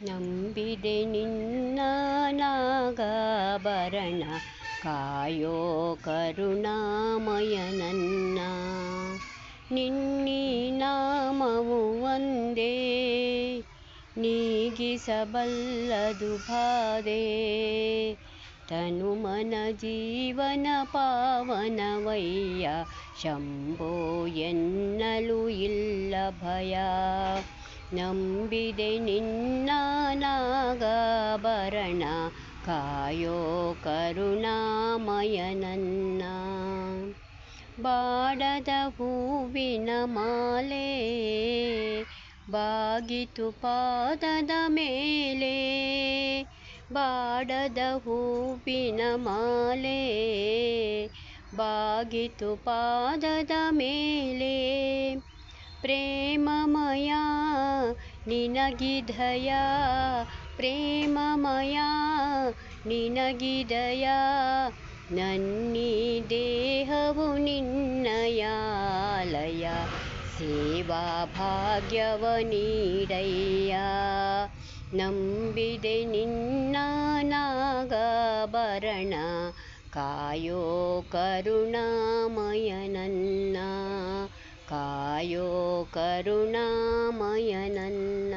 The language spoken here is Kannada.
ನಂಬಿದೆ ನಿನ್ನ ನಾಗಾಭರಣ ಕಾಯೋ ಕರುಣಾಮಯ ನನ್ನ. ನಿನ್ನೀ ನಾಮವು ಒಂದೇ ನೀಗಿಸಬಲ್ಲದು ಬಾಧೆ. ತನುಮನ ಜೀವನ ಪಾವನವಯ್ಯ ಶಂಭೋ ಎನ್ನಲು ಇಲ್ಲ ಭಯ. ನಂಬಿದೆ ನಿನ್ನ ನಾಗಾಭರಣ ಕಾಯೋ ಕರುಣಾಮಯ ನನ್ನ. ಬಾಡದ ಹೂವಿನ ಮಾಲೆ ಬಾಗಿತು ಪಾದದ ಮೇಲೆ. ಬಾಡದ ಹೂವಿನ ಮಾಲೆ ಬಾಗಿತು ಪಾದದ ಮೇಲೆ. ಪ್ರೇಮಮಯ ನಿನಗಿದಯ ಪ್ರೇಮಮಯ ನಿನಗಿದಯ. ನನ್ನೀ ದೇಹವು ನಿನ್ನಯಾಲಯ ಸೇವಾ ಭಾಗ್ಯವ ನೀಡಯ್ಯ. ನಂಬಿದೆ ನಿನ್ನ ನಾಗಾಭರಣ ಕಾಯೋ ಕರುಣಾಮಯ ನನ್ನ. ಕಾಯೋ ಕರುಣಾಮಯ ನನ್ನ.